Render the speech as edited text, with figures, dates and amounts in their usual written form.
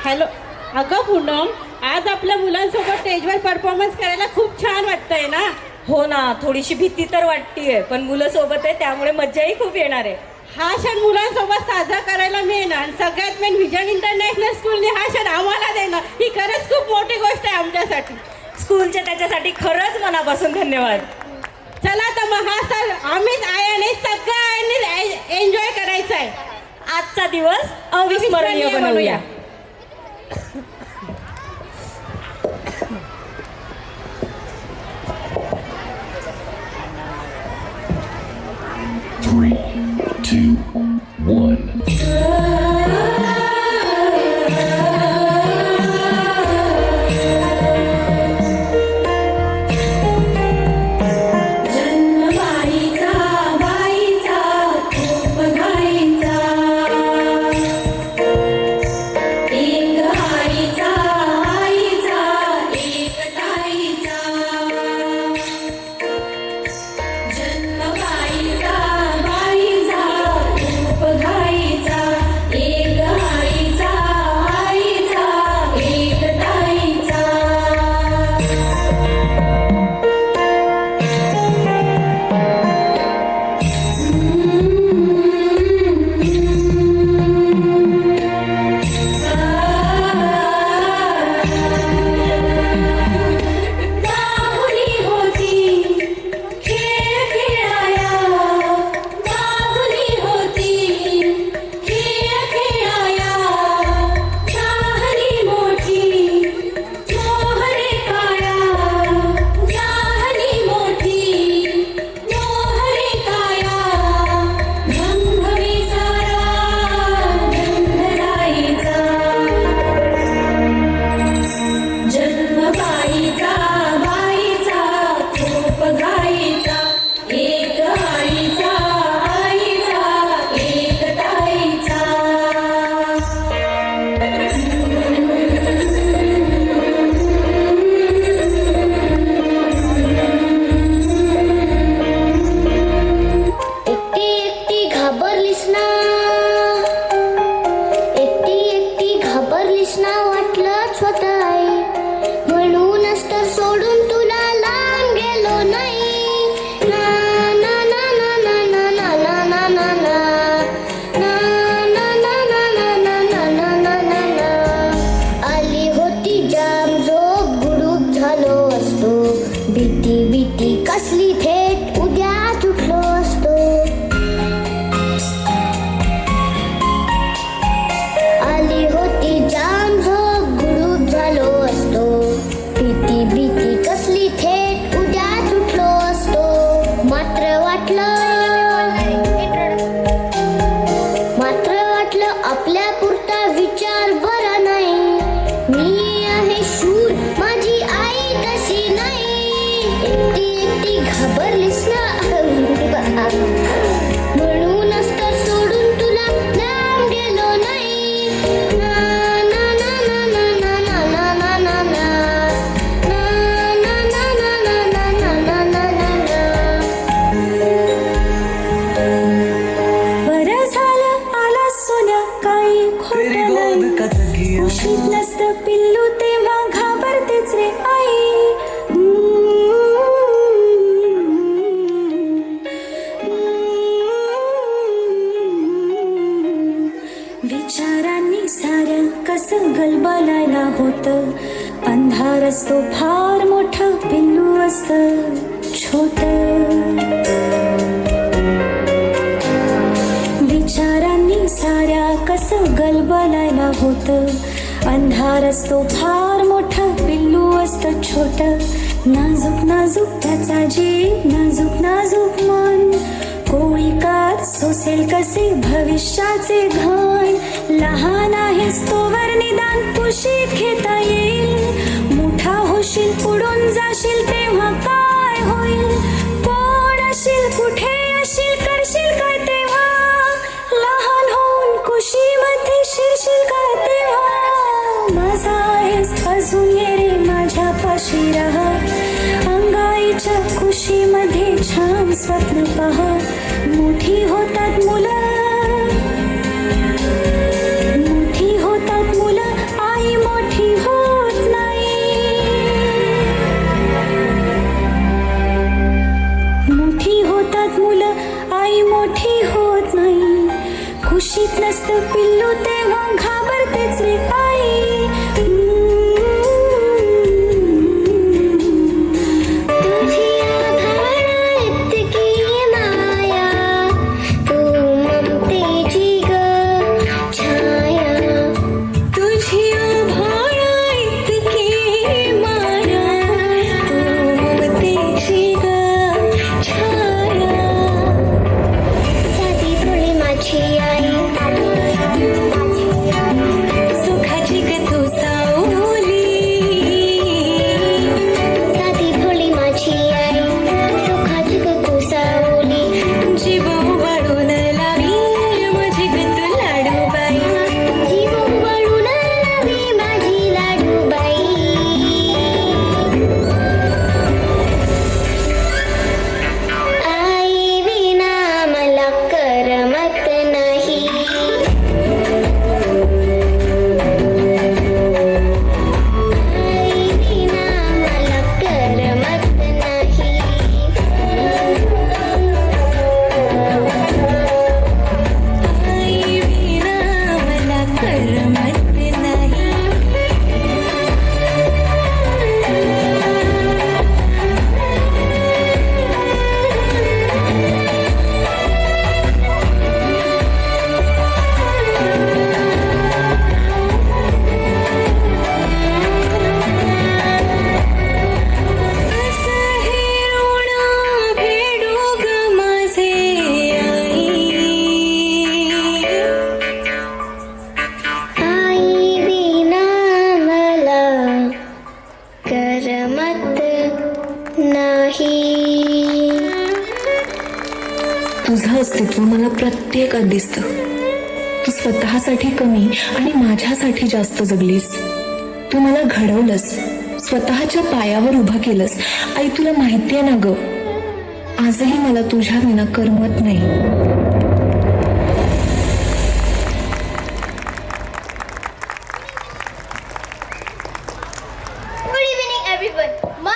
Hello, अगं पूनम, आज आपल्या मुलांसोबत स्टेजवर परफॉर्मन्स करायला खूप छान वाटतंय ना? हो ना, थोडीशी भीती तर वाटतीये, पण मुलं सोबत आहे त्यामुळे मज्जाही खूप येणार आहे. हा क्षण मुलांसोबत साजरा करायला मिळणं आणि सगळ्यात मेन व्हिजन इंटरनॅशनल स्कूलने हा क्षण आम्हाला देणं ही खरंच खूप मोठी गोष्ट आहे आमच्यासाठी. स्कूलच्या त्याच्यासाठी खरंच मनापासून धन्यवाद. चला तर मग हा सण आम्हीच आहे आणि सगळ्यांनी एन्जॉय करायचा आहे. आजचा दिवस अविस्मरणीय बनवूया. Three, two, one. विचारांनी साऱ्या कसं गलबलायला होतं. अंधार असतो फार मोठं, पिल्लू असतं छोट. विचारांनी साऱ्या कसं गलबलायला होतं. अंधार असतो फार मोठं, पिल्लू असतं छोट. नाजूक नाजूक त्याचा जीव, नाजूक नाजूक मन. कोळी कात सोसेल कसे भविष्याचे घण. लहान आहेस तोवर निदान कुशीत घेता येईल. मोठा होशील पुढून जाशील तेव्हा काय होईल. कोण अशील कुठे अशील करशील काय तेव्हा. लहान होऊन कुशीमध्ये शिरशील काय तेव्हा. माझा आहेस अजून ये रे माझ्या पाशी राहा. अंगाईच्या कुशीमध्ये छान स्वप्न पहा. मोठी होतात मुलं, मोठी होतात मुलं आई तुझं अस्तित्व मला प्रत्येकात दिसतं. तू स्वतःसाठी कमी आणि माझ्यासाठी जास्त जगलीस. तू मला घडवलंस, स्वतःच्या पायावर उभं केलंस. आई, तुला माहितीये ना ग, आजही मला तुझ्या विना करमत नाही.